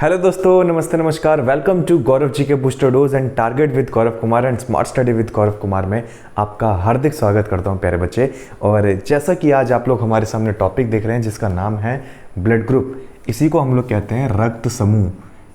Hello दोस्तों, नमस्ते नमस्कार। वेलकम टू गौरव जी के booster dose and target with Gaurav Kumar and smart study with Gaurav Kumar में आपका हार्दिक स्वागत करता हूं प्यारे बच्चे। और जैसा कि आज आप लोग हमारे सामने टॉपिक देख रहे हैं जिसका नाम है ब्लड ग्रुप। इसी को हम लोग कहते हैं रक्त समूह।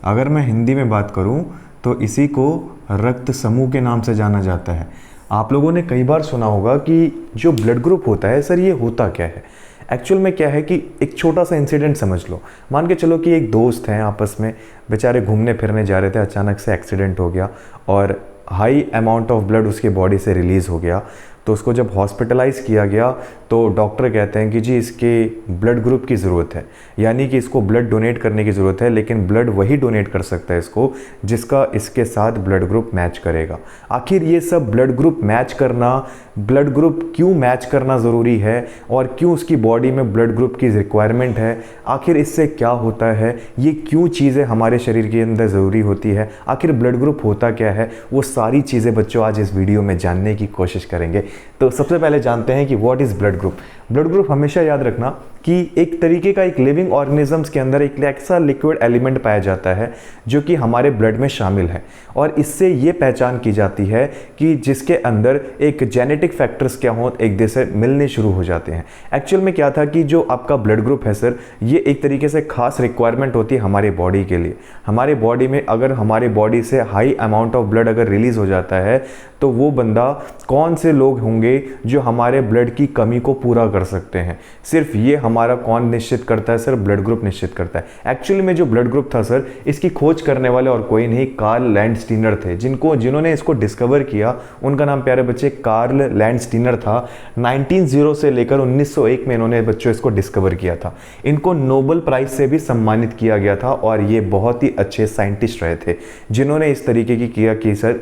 अगर मैं हिंदी में बात करूँ तो इसी को रक्त समूह के नाम से जाना जाता है। आप लोगों ने कई बार सुना होगा कि जो ब्लड ग्रुप होता है सर, ये होता क्या है। एक्चुअल में क्या है कि एक छोटा सा इंसिडेंट समझ लो। मान के चलो कि एक दोस्त हैं, आपस में बेचारे घूमने फिरने जा रहे थे, अचानक से एक्सीडेंट हो गया और हाई अमाउंट ऑफ ब्लड उसकी बॉडी से रिलीज़ हो गया। तो उसको जब हॉस्पिटलाइज़ किया गया तो डॉक्टर कहते हैं कि जी इसके ब्लड ग्रुप की ज़रूरत है, यानी कि इसको ब्लड डोनेट करने की ज़रूरत है। लेकिन ब्लड वही डोनेट कर सकता है इसको जिसका इसके साथ ब्लड ग्रुप मैच करेगा। आखिर ये सब ब्लड ग्रुप मैच करना, ब्लड ग्रुप क्यों मैच करना ज़रूरी है और क्यों उसकी बॉडी में ब्लड ग्रुप की रिक्वायरमेंट है, आखिर इससे क्या होता है, ये क्यों चीज़ें हमारे शरीर के अंदर ज़रूरी होती है, आखिर ब्लड ग्रुप होता क्या है, वो सारी चीज़ें बच्चों आज इस वीडियो में जानने की कोशिश करेंगे। तो सबसे पहले जानते हैं कि what is blood group. Blood group हमेशा याद रखना कि एक तरीके का एक लिविंग ऑर्गेनिजम्स के अंदर एक ऐसा लिक्विड एलिमेंट पाया जाता है जो कि हमारे ब्लड में शामिल है। और इससे ये पहचान की जाती है कि जिसके अंदर एक जेनेटिक फैक्टर्स क्या हों, एक दूसरे मिलने शुरू हो जाते हैं। एक्चुअल में क्या था कि जो आपका ब्लड ग्रुप है सर, ये एक तरीके से खास रिक्वायरमेंट होती है हमारी बॉडी के लिए। हमारे बॉडी में अगर हमारी बॉडी से हाई अमाउंट ऑफ ब्लड अगर रिलीज़ हो जाता है तो वो बंदा, कौन से लोग होंगे जो हमारे ब्लड की कमी को पूरा कर सकते हैं। सिर्फ ये हमारा कौन निश्चित करता है सर, ब्लड ग्रुप निश्चित करता है। एक्चुअली में जो ब्लड ग्रुप था सर, इसकी खोज करने वाले और कोई नहीं, कार्ल लैंडस्टीनर थे। जिन्होंने इसको डिस्कवर किया उनका नाम प्यारे बच्चे कार्ल लैंडस्टीनर था। 1900 से लेकर 1901 में इन्होंने बच्चों इसको डिस्कवर किया था। इनको नोबेल प्राइज से भी सम्मानित किया गया था और ये बहुत ही अच्छे साइंटिस्ट रहे थे जिन्होंने इस तरीके की किया कि सर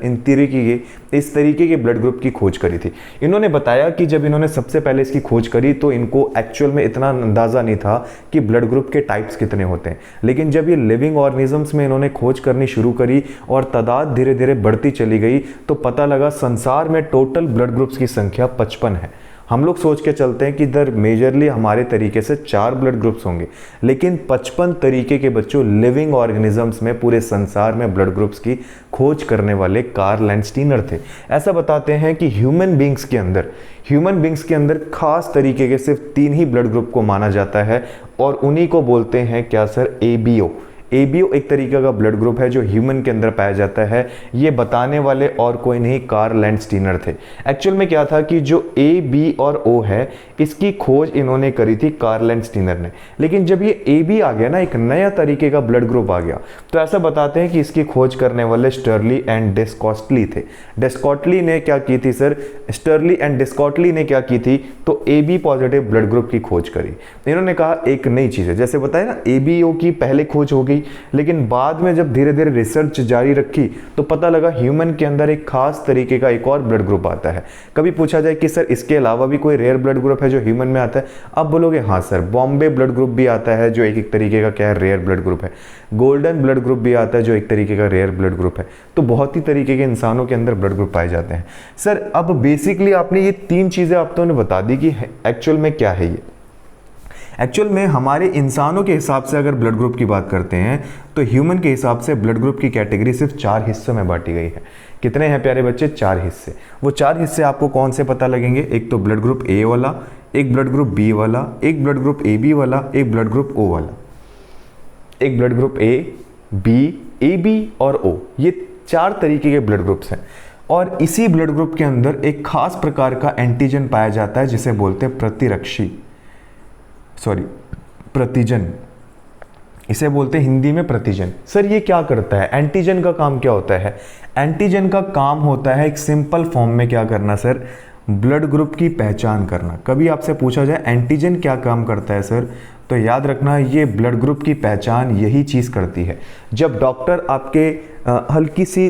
इस तरीके के ब्लड ग्रुप की खोज करी थी। इन्होंने बताया कि जब इन्होंने सबसे पहले इसकी खोज करी तो इनको एक्चुअल में इतना अंदाजा नहीं था कि ब्लड ग्रुप के टाइप्स कितने होते हैं। लेकिन जब ये लिविंग ऑर्गेनिजम्स में इन्होंने खोज करनी शुरू करी और तादाद धीरे धीरे बढ़ती चली गई तो पता लगा संसार में टोटल ब्लड ग्रुप्स की संख्या 55 है। हम लोग सोच के चलते हैं कि इधर मेजरली हमारे तरीके से 4 ब्लड ग्रुप्स होंगे, लेकिन 55 तरीके के बच्चों लिविंग ऑर्गेनिजम्स में पूरे संसार में ब्लड ग्रुप्स की खोज करने वाले कार्ल लैंडस्टीनर थे। ऐसा बताते हैं कि ह्यूमन बींग्स के अंदर खास तरीके के सिर्फ 3 ही ब्लड ग्रुप को माना जाता है और उन्हीं को बोलते हैं क्या सर, एबीओ। एबीओ एक तरीके का ब्लड ग्रुप है जो ह्यूमन के अंदर पाया जाता है। ये बताने वाले और कोई नहीं, कार्ल लैंडस्टीनर थे। एक्चुअल में क्या था कि जो ए, बी और ओ है, इसकी खोज इन्होंने करी थी कार्ल लैंडस्टीनर ने। लेकिन जब ये ए बी आ गया ना, एक नया तरीके का ब्लड ग्रुप आ गया, तो ऐसा बताते हैं कि इसकी खोज करने वाले स्टर्ली एंड डिस्कॉस्टली थे। डिस्कॉस्टली ने क्या की थी सर, स्टर्ली एंड डिस्कॉस्टली ने क्या की थी, तो A B positive blood group की खोज करी। इन्होंने कहा एक नई चीज़ है, जैसे बताया ना एबीओ की पहले खोज हो गई, लेकिन बाद में जब धीरे धीरे रिसर्च जारी रखी तो पता लगा ह्यूमन के अंदर एक खास तरीके का एक और ब्लड ग्रुप आता है। कभी पूछा जाए कि सर इसके अलावा भी कोई रेयर ब्लड ग्रुप है जो ह्यूमन में आता है, आप बोलोगे हाँ सर, बॉम्बे ब्लड ग्रुप भी आता है जो एक तरीके का क्या है, रेयर ब्लड ग्रुप है। गोल्डन ब्लड ग्रुप भी आता है जो एक तरीके का रेयर ब्लड ग्रुप है। तो बहुत ही तरीके के इंसानों के अंदर ब्लड ग्रुप पाए जाते हैं। सर अब बेसिकली आपने ये 3 चीजें आप तो ने बता दी कि एक्चुअल में क्या है ये। एक्चुअल में हमारे इंसानों के हिसाब से अगर ब्लड ग्रुप की बात करते हैं तो ह्यूमन के हिसाब से ब्लड ग्रुप की कैटेगरी सिर्फ 4 हिस्सों में बांटी गई है। कितने हैं प्यारे बच्चे, 4 हिस्से। वो 4 हिस्से आपको कौन से पता लगेंगे, एक तो ब्लड ग्रुप ए वाला, एक ब्लड ग्रुप बी वाला, एक ब्लड ग्रुप ए बी वाला, एक ब्लड ग्रुप ओ वाला। एक blood group A, B, A B और ओ, ये 4 तरीके के ब्लड ग्रुप्स हैं। और इसी ब्लड ग्रुप के अंदर एक खास प्रकार का एंटीजन पाया जाता है जिसे बोलते हैं प्रतिजन। इसे बोलते हैं हिंदी में प्रतिजन। सर ये क्या करता है, एंटीजन का काम क्या होता है। एंटीजन का काम होता है एक सिंपल फॉर्म में क्या करना सर, ब्लड ग्रुप की पहचान करना। कभी आपसे पूछा जाए एंटीजन क्या काम करता है सर, तो याद रखना ये ब्लड ग्रुप की पहचान यही चीज़ करती है। जब डॉक्टर आपके हल्की सी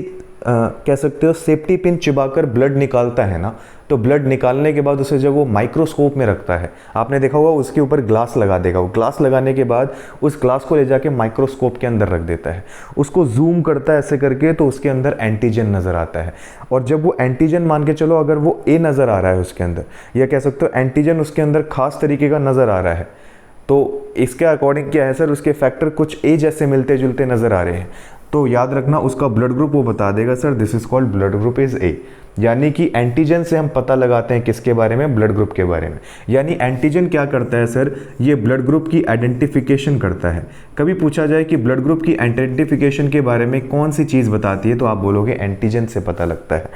कह सकते हो सेफ्टी पिन चिबाकर ब्लड निकालता है ना, तो ब्लड निकालने के बाद उसे जब वो माइक्रोस्कोप में रखता है, आपने देखा होगा उसके ऊपर ग्लास लगा देगा। वो ग्लास लगाने के बाद उस ग्लास को ले जाके माइक्रोस्कोप के अंदर रख देता है, उसको जूम करता है ऐसे करके, तो उसके अंदर एंटीजन नज़र आता है। और जब वो एंटीजन मान के चलो अगर वो ए नज़र आ रहा है उसके अंदर, या कह सकते हो एंटीजन उसके अंदर खास तरीके का नज़र आ रहा है, तो इसके अकॉर्डिंग क्या है सर, उसके फैक्टर कुछ ए जैसे मिलते जुलते नज़र आ रहे हैं, तो याद रखना उसका ब्लड ग्रुप वो बता देगा sir this is called blood group is a. यानी कि एंटीजन से हम पता लगाते हैं किसके बारे में, ब्लड ग्रुप के बारे में। यानी एंटीजन क्या करता है सर, ये ब्लड ग्रुप की आइडेंटिफिकेशन करता है। कभी पूछा जाए कि ब्लड ग्रुप की आइडेंटिफिकेशन के बारे में कौन सी चीज़ बताती है, तो आप बोलोगे एंटीजन से पता लगता है।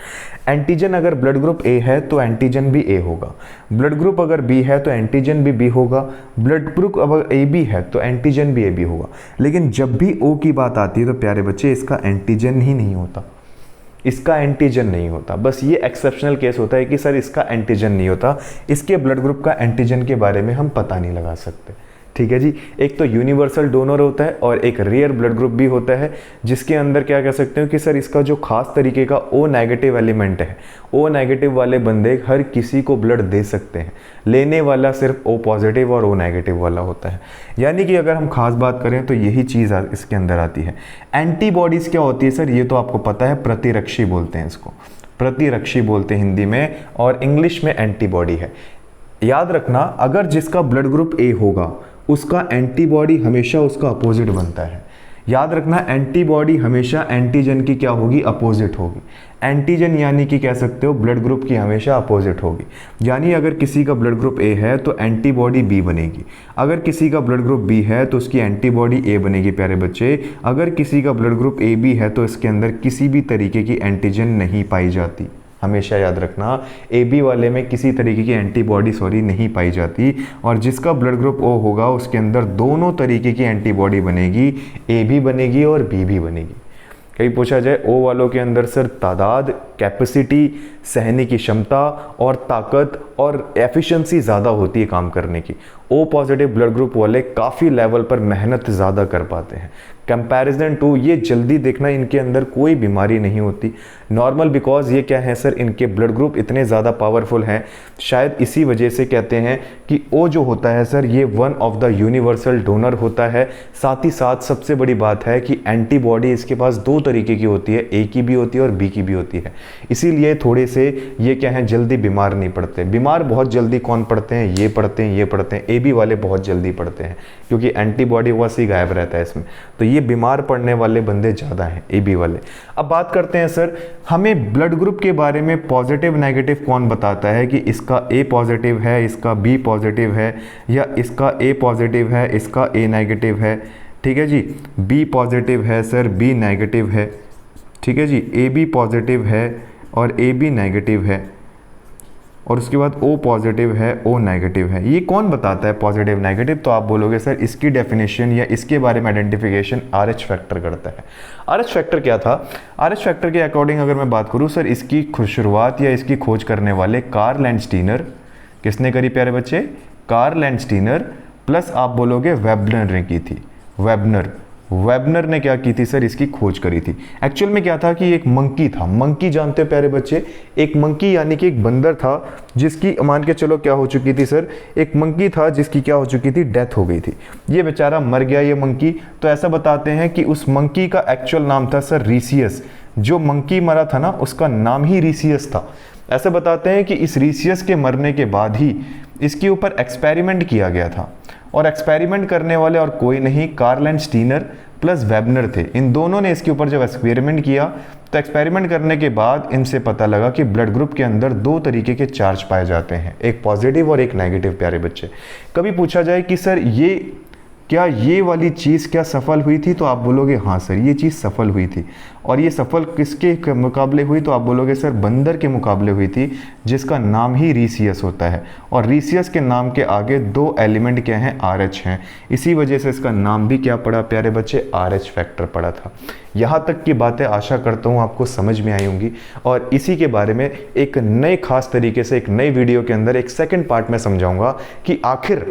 एंटीजन अगर ब्लड ग्रुप ए है तो एंटीजन भी ए होगा, ब्लड ग्रुप अगर बी है तो एंटीजन भी बी होगा, ब्लड ग्रुप अगर ए बी है तो एंटीजन भी ए बी होगा। लेकिन जब भी ओ की बात आती है तो प्यारे बच्चे इसका एंटीजन ही नहीं होता, इसका एंटीजन नहीं होता। बस ये एक्सेप्शनल केस होता है कि सर इसका एंटीजन नहीं होता, इसके ब्लड ग्रुप का एंटीजन के बारे में हम पता नहीं लगा सकते। ठीक है जी, एक तो यूनिवर्सल डोनर होता है और एक रेयर ब्लड ग्रुप भी होता है, जिसके अंदर क्या कह सकते हो कि सर इसका जो खास तरीके का ओ नेगेटिव एलिमेंट है, ओ नेगेटिव वाले बंदे हर किसी को ब्लड दे सकते हैं, लेने वाला सिर्फ ओ पॉजिटिव और ओ नेगेटिव वाला होता है। यानी कि अगर हम खास बात करें तो यही चीज़ इसके अंदर आती है। एंटीबॉडीज़ क्या होती है सर, ये तो आपको पता है, प्रतिरक्षी बोलते हैं इसको, प्रतिरक्षी बोलते हैं हिंदी में, और इंग्लिश में एंटीबॉडी है। याद रखना अगर जिसका ब्लड ग्रुप ए होगा उसका एंटीबॉडी हमेशा उसका अपोजिट बनता है। याद रखना एंटीबॉडी हमेशा एंटीजन की क्या होगी, अपोजिट होगी। एंटीजन यानी कि कह सकते हो ब्लड ग्रुप की हमेशा अपोजिट होगी। यानी अगर किसी का ब्लड ग्रुप ए है तो एंटीबॉडी बी बनेगी, अगर किसी का ब्लड ग्रुप बी है तो उसकी एंटीबॉडी ए बनेगी। प्यारे बच्चे, अगर किसी का ब्लड ग्रुप ए बी है तो इसके अंदर किसी भी तरीके की एंटीजन नहीं पाई जाती। हमेशा याद रखना ए बी वाले में किसी तरीके की एंटीबॉडी नहीं पाई जाती, और जिसका ब्लड ग्रुप ओ होगा उसके अंदर दोनों तरीके की एंटीबॉडी बनेगी, ए भी बनेगी और बी भी बनेगी। कहीं पूछा जाए ओ वालों के अंदर सर तादाद, कैपेसिटी, सहने की क्षमता और ताकत और एफिशिएंसी ज़्यादा होती है काम करने की। ओ पॉजिटिव ब्लड ग्रुप वाले काफ़ी लेवल पर मेहनत ज़्यादा कर पाते हैं कंपैरिजन टू, ये जल्दी देखना इनके अंदर कोई बीमारी नहीं होती नॉर्मल, बिकॉज ये क्या है सर, इनके ब्लड ग्रुप इतने ज़्यादा पावरफुल हैं। शायद इसी वजह से कहते हैं कि ओ जो होता है सर ये one of the universal donor होता है। साथ ही साथ सबसे बड़ी बात है कि एंटीबॉडी इसके पास दो तरीके की होती है, ए की भी होती है और बी की भी होती है। इसीलिए थोड़े से ये क्या है, जल्दी बीमार नहीं पड़ते। बीमार बहुत जल्दी कौन पड़ते हैं, ये पड़ते हैं, ये पड़ते हैं। ए बी वाले बहुत जल्दी पड़ते हैं क्योंकि एंटीबॉडी वैसे ही गायब रहता है इसमें, तो ये बीमार पड़ने वाले बंदे ज़्यादा हैं ए बी वाले। अब बात करते हैं सर, हमें ब्लड ग्रुप के बारे में पॉजिटिव नेगेटिव कौन बताता है कि इसका ए पॉजिटिव है, इसका बी पॉजिटिव है, या इसका ए पॉजिटिव है, इसका ए नेगेटिव है। ठीक है जी, बी पॉजिटिव है सर, बी नेगेटिव है। ठीक है जी, ए बी पॉजिटिव है और ए बी नेगेटिव है, और उसके बाद ओ पॉजिटिव है, ओ नेगेटिव है। ये कौन बताता है पॉजिटिव नेगेटिव, तो आप बोलोगे सर इसकी डेफिनेशन या इसके बारे में आइडेंटिफिकेशन आरएच फैक्टर करता है। आरएच फैक्टर क्या था, आरएच फैक्टर के अकॉर्डिंग अगर मैं बात करूँ सर, इसकी शुरुआत या इसकी खोज करने वाले कार्ल लैंडस्टीनर, किसने करी प्यारे बच्चे, कार्ल लैंडस्टीनर, प्लस आप बोलोगे वेबनर ने की थी। वेबनर ने क्या की थी सर, इसकी खोज करी थी। एक्चुअल में क्या था कि एक मंकी था, मंकी जानते हो प्यारे बच्चे, एक मंकी यानी कि एक बंदर था जिसकी मान के चलो क्या हो चुकी थी सर, एक मंकी था जिसकी क्या हो चुकी थी, डेथ हो गई थी। ये बेचारा मर गया ये मंकी। तो ऐसा बताते हैं कि उस मंकी का एक्चुअल नाम था सर रीसियस। जो मंकी मरा था ना उसका नाम ही रीसियस था। ऐसा बताते हैं कि इस रीसियस के मरने के बाद ही इसके ऊपर एक्सपेरिमेंट किया गया था, और एक्सपेरिमेंट करने वाले और कोई नहीं, कार्ल लैंडस्टीनर प्लस वेबनर थे। इन दोनों ने इसके ऊपर जब एक्सपेरिमेंट किया तो एक्सपेरिमेंट करने के बाद इनसे पता लगा कि ब्लड ग्रुप के अंदर दो तरीके के चार्ज पाए जाते हैं, एक पॉजिटिव और एक नेगेटिव। प्यारे बच्चे, कभी पूछा जाए कि सर क्या ये वाली चीज़ क्या सफल हुई थी, तो आप बोलोगे हाँ सर ये चीज़ सफल हुई थी। और ये सफल किसके मुकाबले हुई, तो आप बोलोगे सर बंदर के मुकाबले हुई थी, जिसका नाम ही रीसियस होता है। और रीसियस के नाम के आगे दो एलिमेंट क्या हैं, RH हैं। इसी वजह से इसका नाम भी क्या पड़ा प्यारे बच्चे, RH फैक्टर पड़ा था। यहाँ तक की बातें आशा करता हूँ आपको समझ में आई होंगी, और इसी के बारे में एक नए खास तरीके से एक नई वीडियो के अंदर एक सेकेंड पार्ट में समझाऊंगा कि आखिर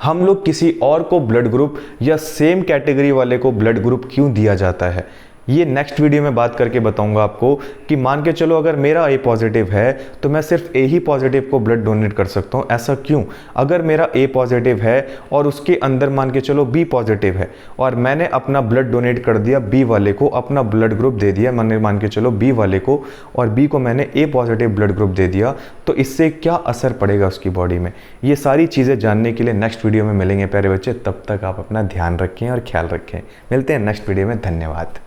हम लोग किसी और को ब्लड ग्रुप या सेम कैटेगरी वाले को ब्लड ग्रुप क्यों दिया जाता है। ये नेक्स्ट वीडियो में बात करके बताऊंगा आपको कि मान के चलो अगर मेरा ए पॉजिटिव है तो मैं सिर्फ ए ही पॉजिटिव को ब्लड डोनेट कर सकता हूँ। ऐसा क्यों? अगर मेरा ए पॉजिटिव है और उसके अंदर मान के चलो बी पॉजिटिव है और मैंने अपना ब्लड डोनेट कर दिया बी वाले को, अपना ब्लड ग्रुप दे दिया मैंने मान के चलो बी वाले को, और बी को मैंने ए पॉजिटिव ब्लड ग्रुप दे दिया, तो इससे क्या असर पड़ेगा उसकी बॉडी में? ये सारी चीज़ें जानने के लिए नेक्स्ट वीडियो में मिलेंगे प्यारे बच्चे। तब तक आप अपना ध्यान रखें और ख्याल रखें। मिलते हैं नेक्स्ट वीडियो में। धन्यवाद।